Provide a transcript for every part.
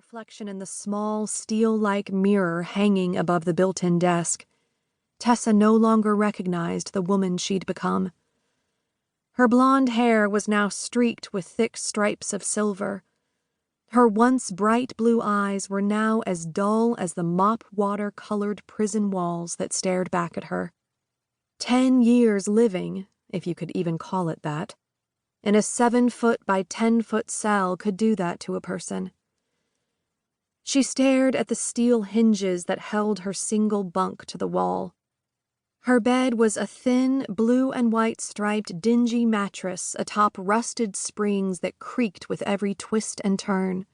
reflection in the small, steel-like mirror hanging above the built-in desk, Tessa no longer recognized the woman she'd become. Her blonde hair was now streaked with thick stripes of silver. Her once bright blue eyes were now as dull as the mop-water-colored prison walls that stared back at her. 10 years living, if you could even call it that, in a 7-foot by 10-foot cell could do that to a person. She stared at the steel hinges that held her single bunk to the wall. Her bed was a thin, blue and white striped dingy mattress atop rusted springs that creaked with every twist and turn.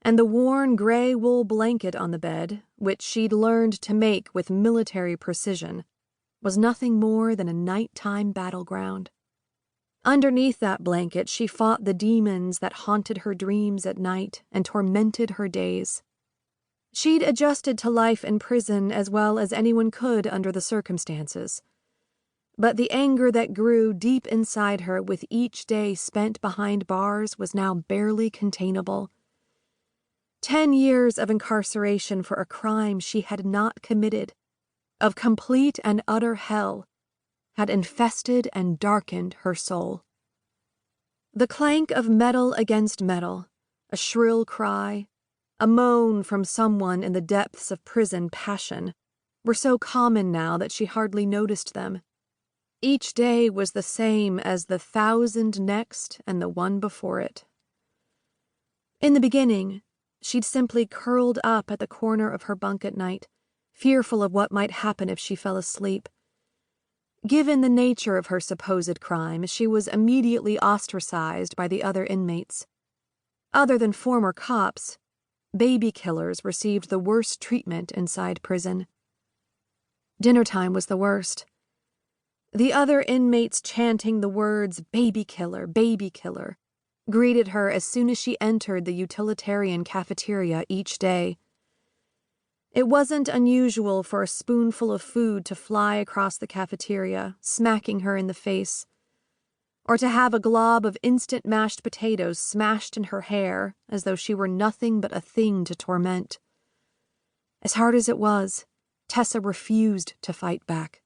And the worn gray wool blanket on the bed, which she'd learned to make with military precision, was nothing more than a nighttime battleground. Underneath that blanket, she fought the demons that haunted her dreams at night and tormented her days. She'd adjusted to life in prison as well as anyone could under the circumstances. But the anger that grew deep inside her with each day spent behind bars was now barely containable. 10 years of incarceration for a crime she had not committed, of complete and utter hell, had infested and darkened her soul. The clank of metal against metal, a shrill cry, a moan from someone in the depths of prison passion, were so common now that she hardly noticed them. Each day was the same as the 1,000 next and the one before it. In the beginning, she'd simply curled up at the corner of her bunk at night, fearful of what might happen if she fell asleep. Given the nature of her supposed crime, she was immediately ostracized by the other inmates. Other than former cops, baby killers received the worst treatment inside prison. Dinner time was the worst. The other inmates chanting the words baby killer, greeted her as soon as she entered the utilitarian cafeteria each day. It wasn't unusual for a spoonful of food to fly across the cafeteria, smacking her in the face, or to have a glob of instant mashed potatoes smashed in her hair as though she were nothing but a thing to torment. As hard as it was, Tessa refused to fight back.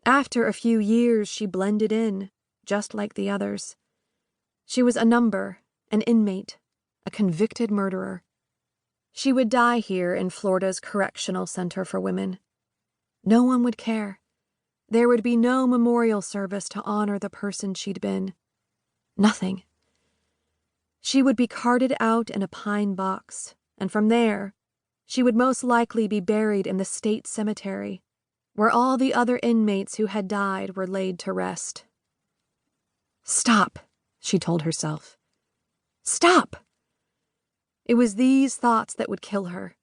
After a few years, she blended in, just like the others. She was a number, an inmate, a convicted murderer. She would die here in Florida's Correctional Center for Women. No one would care. There would be no memorial service to honor the person she'd been. Nothing. She would be carted out in a pine box, and from there, she would most likely be buried in the state cemetery, where all the other inmates who had died were laid to rest. Stop, she told herself. Stop! It was these thoughts that would kill her,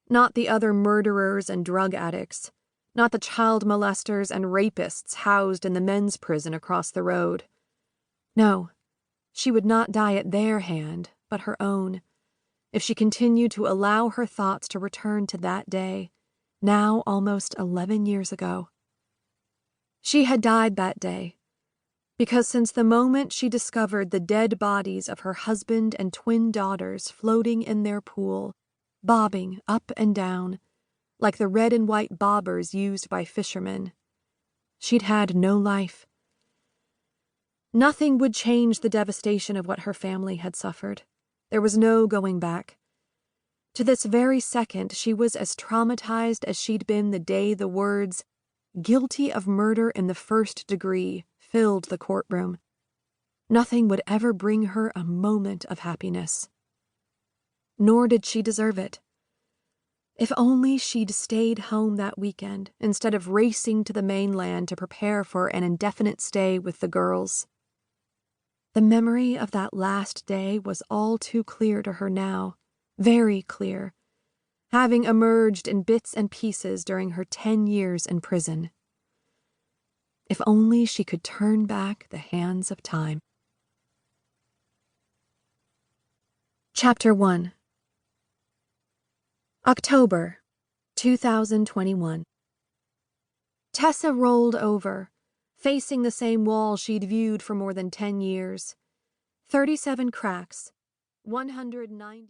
not the other murderers and drug addicts, not the child molesters and rapists housed in the men's prison across the road. No, she would not die at their hand, but her own, if she continued to allow her thoughts to return to that day, now almost 11 years ago. She had died that day, because since the moment she discovered the dead bodies of her husband and twin daughters floating in their pool, bobbing up and down, like the red and white bobbers used by fishermen, she'd had no life. Nothing would change the devastation of what her family had suffered. There was no going back. To this very second, she was as traumatized as she'd been the day the words, "guilty of murder in the first degree," filled the courtroom. Nothing would ever bring her a moment of happiness. Nor did she deserve it. If only she'd stayed home that weekend instead of racing to the mainland to prepare for an indefinite stay with the girls. The memory of that last day was all too clear to her now, very clear, having emerged in bits and pieces during her 10 years in prison. If only she could turn back the hands of time. Chapter 1. October, 2021. Tessa rolled over, facing the same wall she'd viewed for more than 10 years. 37 cracks, 190...